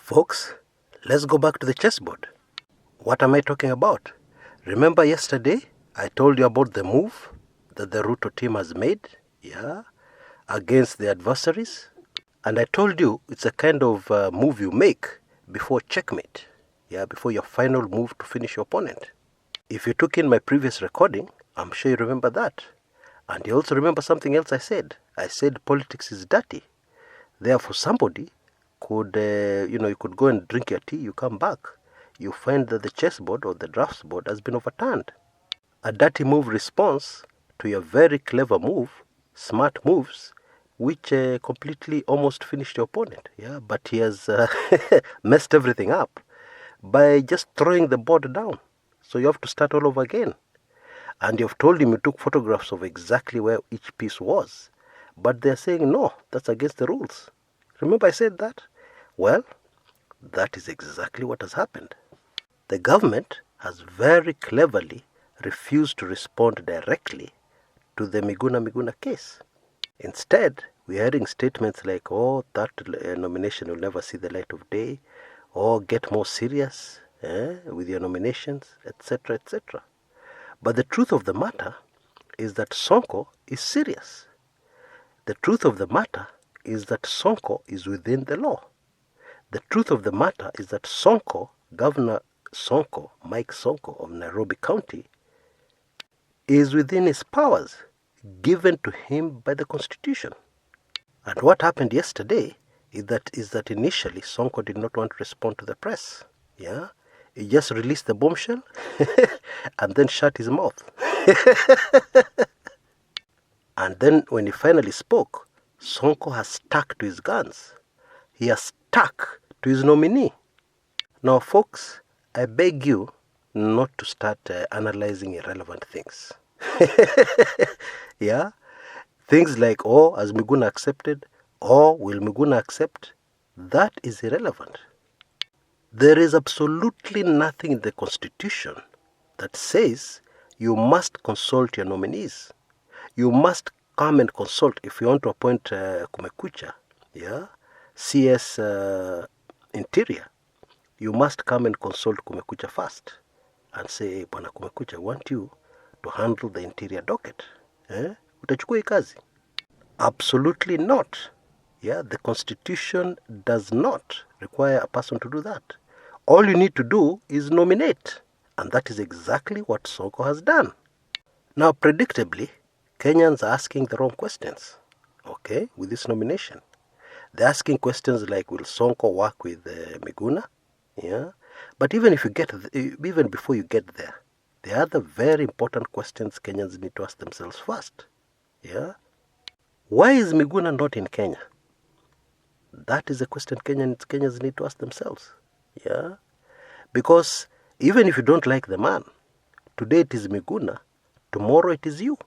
Folks, let's go back to the chessboard. What am I talking about? Remember yesterday I told you about the move that the Ruto team has made, against the adversaries? And I told you it's a kind of move you make before checkmate, before your final move to finish your opponent. If you took in my previous recording, I'm sure you remember that. And you also remember something else I said. I said politics is dirty. Therefore, somebody could, you could go and drink your tea, you come back, you find that the chessboard or the draftsboard has been overturned. A dirty move response to your very clever move, smart moves, which completely almost finished your opponent. But he has messed everything up by just throwing the board down. So you have to start all over again. And you've told him you took photographs of exactly where each piece was. But they're saying, no, that's against the rules. Remember I said that? Well, that is exactly what has happened. The government has very cleverly refused to respond directly to the Miguna Miguna case. Instead, we're hearing statements like, that nomination will never see the light of day, or get more serious with your nominations, etc., etc. But the truth of the matter is that Sonko is serious. The truth of the matter is that Sonko is within the law. The truth of the matter is that Sonko, Governor Sonko, Mike Sonko of Nairobi County, is within his powers given to him by the Constitution. And what happened yesterday is that initially Sonko did not want to respond to the press. He just released the bombshell and then shut his mouth. And then when he finally spoke, Sonko has stuck to his guns. He has stuck to his nominee. Now, folks, I beg you not to start analyzing irrelevant things. Things like, has Miguna accepted? Or will Miguna accept? That is irrelevant. There is absolutely nothing in the Constitution that says you must consult your nominees. You must come and consult if you want to appoint Kumekucha, CS Interior. You must come and consult Kumekucha first and say, hey, Bwana Kumekucha, I want you to handle the interior docket. Utachukua hii kazi? Absolutely not. The Constitution does not require a person to do that. All you need to do is nominate. And that is exactly what Sonko has done. Now, predictably, Kenyans are asking the wrong questions, with this nomination. They're asking questions like, will Sonko work with Miguna? But even before you get there, there are other very important questions Kenyans need to ask themselves first. Why is Miguna not in Kenya? That is a question Kenyans need to ask themselves. Because even if you don't like the man, today it is Miguna, tomorrow it is you.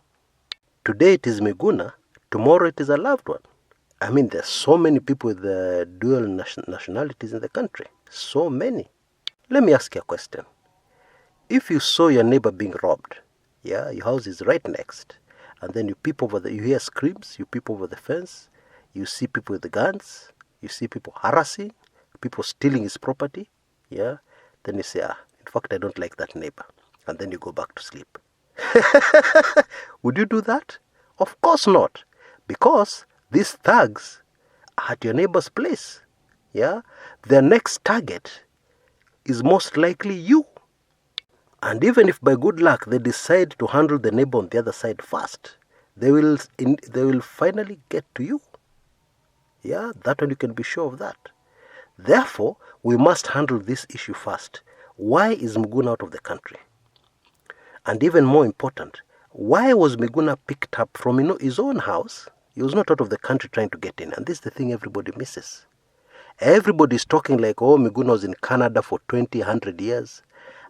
Today it is Miguna, tomorrow it is a loved one. I mean, there's so many people with dual nationalities in the country. So many. Let me ask you a question. If you saw your neighbor being robbed, your house is right next, and then you peep over you hear screams, you peep over the fence, you see people with the guns, you see people harassing, people stealing his property, then you say, in fact, I don't like that neighbor. And then you go back to sleep. Would you do that? Of course not. Because these thugs are at your neighbor's place. Their next target is most likely you. And even if by good luck they decide to handle the neighbor on the other side first, they will finally get to you. That one you can be sure of that. Therefore, we must handle this issue first. Why is Miguna out of the country? And even more important, why was Miguna picked up from his own house? He was not out of the country trying to get in. And this is the thing everybody misses. Everybody is talking like, Miguna was in Canada for 100 years.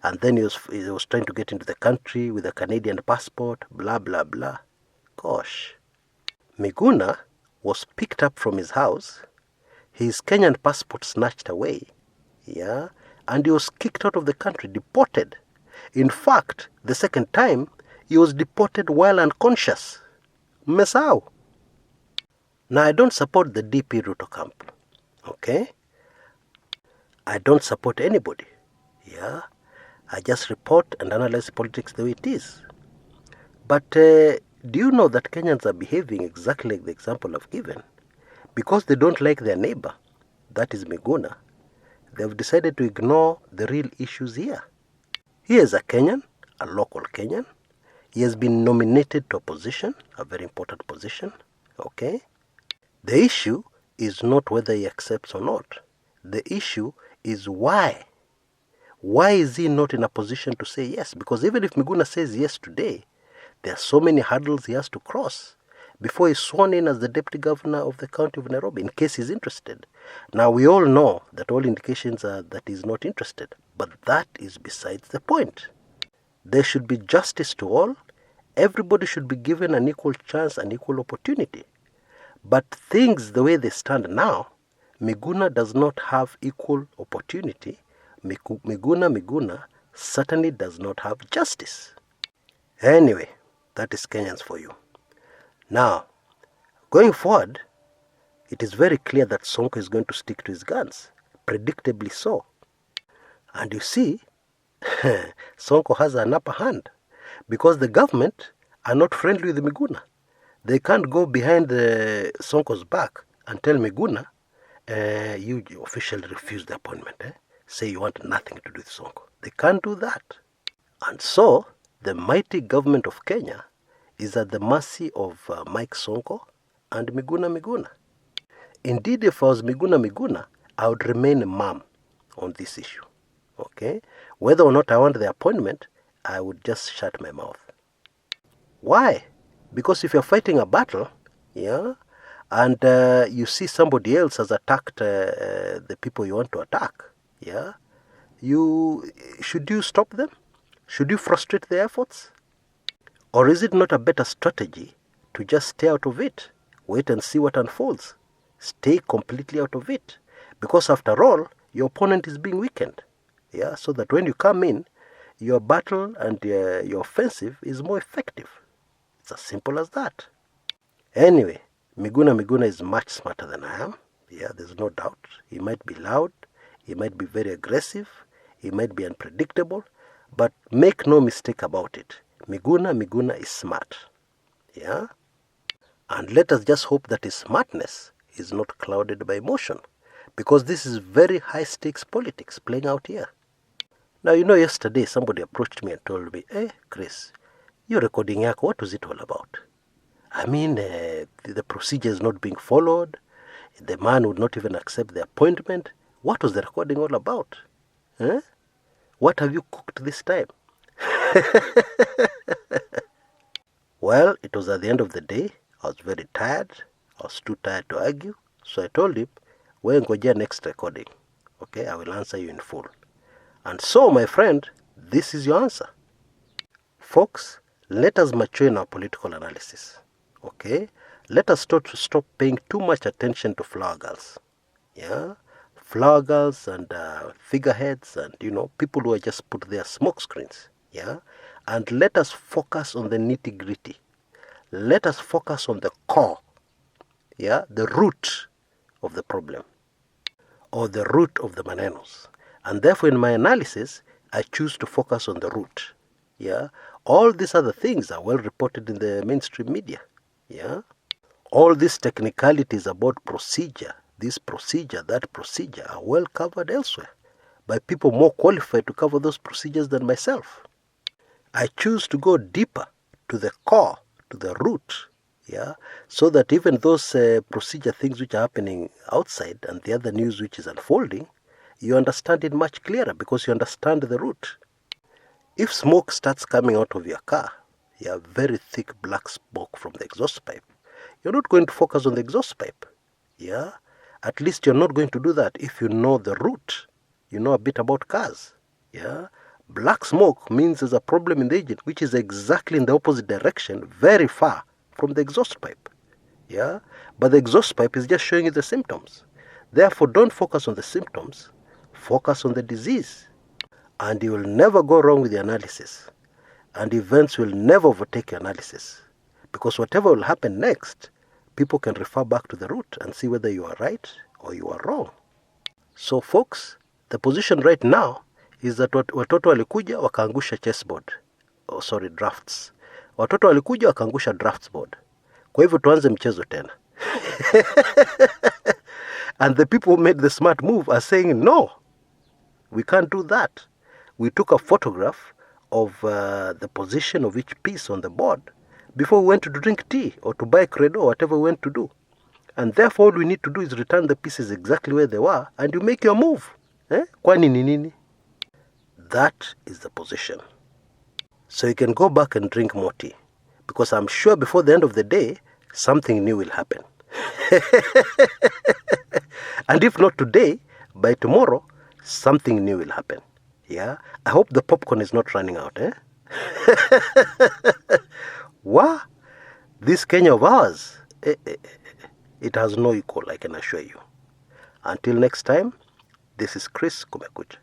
And then he was trying to get into the country with a Canadian passport, blah, blah, blah. Gosh. Miguna was picked up from his house, his Kenyan passport snatched away, and he was kicked out of the country, deported. In fact, the second time, he was deported while unconscious. Mmesahau. Now, I don't support the DP Ruto camp, I don't support anybody. Yeah, I just report and analyze politics the way it is. But do you know that Kenyans are behaving exactly like the example I've given? Because they don't like their neighbor, that is Miguna, they've decided to ignore the real issues here. He is a Kenyan, a local Kenyan. He has been nominated to a position, a very important position, okay? The issue is not whether he accepts or not. The issue is why. Why is he not in a position to say yes? Because even if Miguna says yes today, there are so many hurdles he has to cross before he's sworn in as the deputy governor of the county of Nairobi, in case he's interested. Now, we all know that all indications are that he's not interested, but that is besides the point. There should be justice to all. Everybody should be given an equal chance, an equal opportunity. But things the way they stand now, Miguna does not have equal opportunity. Miguna certainly does not have justice. Anyway, that is Kenyans for you. Now, going forward, it is very clear that Sonko is going to stick to his guns, predictably so. And you see, Sonko has an upper hand because the government are not friendly with Miguna. They can't go behind Sonko's back and tell Miguna, you officially refuse the appointment. Say you want nothing to do with Sonko. They can't do that. And so, the mighty government of Kenya is at the mercy of Mike Sonko and Miguna. Indeed, if I was Miguna, I would remain mum on this issue. Okay? Whether or not I want the appointment, I would just shut my mouth. Why? Because if you're fighting a battle, yeah, and you see somebody else has attacked the people you want to attack, yeah, should you stop them? Should you frustrate their efforts? Or is it not a better strategy to just stay out of it? Wait and see what unfolds. Stay completely out of it. Because after all, your opponent is being weakened. Yeah, so that when you come in, your battle and your offensive is more effective. It's as simple as that. Anyway, Miguna is much smarter than I am. Yeah, there's no doubt. He might be loud. He might be very aggressive. He might be unpredictable. But make no mistake about it. Miguna is smart. Yeah? And let us just hope that his smartness is not clouded by emotion. Because this is very high stakes politics playing out here. Now, yesterday somebody approached me and told me, hey, Chris, your recording yako, what was it all about? I mean, the procedure is not being followed. The man would not even accept the appointment. What was the recording all about? Huh? What have you cooked this time? Well, it was at the end of the day. I was very tired. I was too tired to argue. So I told him, we'll go to next recording. Okay, I will answer you in full. And so, my friend, this is your answer. Folks, let us mature in our political analysis. Okay? Let us stop paying too much attention to flower girls. Yeah? Flower girls and figureheads and, people who are just put there smoke screens. Yeah? And let us focus on the nitty-gritty. Let us focus on the core. Yeah? The root of the problem. Or the root of the manenos. And therefore, in my analysis, I choose to focus on the root. Yeah? All these other things are well reported in the mainstream media. Yeah? All these technicalities about procedure, this procedure, that procedure, are well covered elsewhere by people more qualified to cover those procedures than myself. I choose to go deeper to the core, to the root, yeah, so that even those procedure things which are happening outside and the other news which is unfolding, you understand it much clearer because you understand the root. If smoke starts coming out of your car, yeah, very thick black smoke from the exhaust pipe, you're not going to focus on the exhaust pipe. Yeah? At least you're not going to do that if you know the root. You know a bit about cars. Yeah? Black smoke means there's a problem in the engine, which is exactly in the opposite direction, very far from the exhaust pipe. Yeah? But the exhaust pipe is just showing you the symptoms. Therefore, don't focus on the symptoms. Focus on the disease. And you will never go wrong with the analysis. And events will never overtake your analysis. Because whatever will happen next, people can refer back to the root and see whether you are right or you are wrong. So folks, The position right now is that watoto walikuja wakaangusha chessboard. Drafts. Watoto walikuja wakaangusha drafts board. Kwa hivyo tuanze mchezo tena. And the people who made the smart move are saying, no, we can't do that. We took a photograph of the position of each piece on the board before we went to drink tea or to buy credo or whatever we went to do. And therefore, all we need to do is return the pieces exactly where they were and you make your move. Kwani ni nini? That is the position. So you can go back and drink more tea. Because I'm sure before the end of the day, something new will happen. And if not today, by tomorrow, something new will happen. Yeah? I hope the popcorn is not running out, What? This Kenya of ours, it has no equal, I can assure you. Until next time, this is Chris Kumekucha.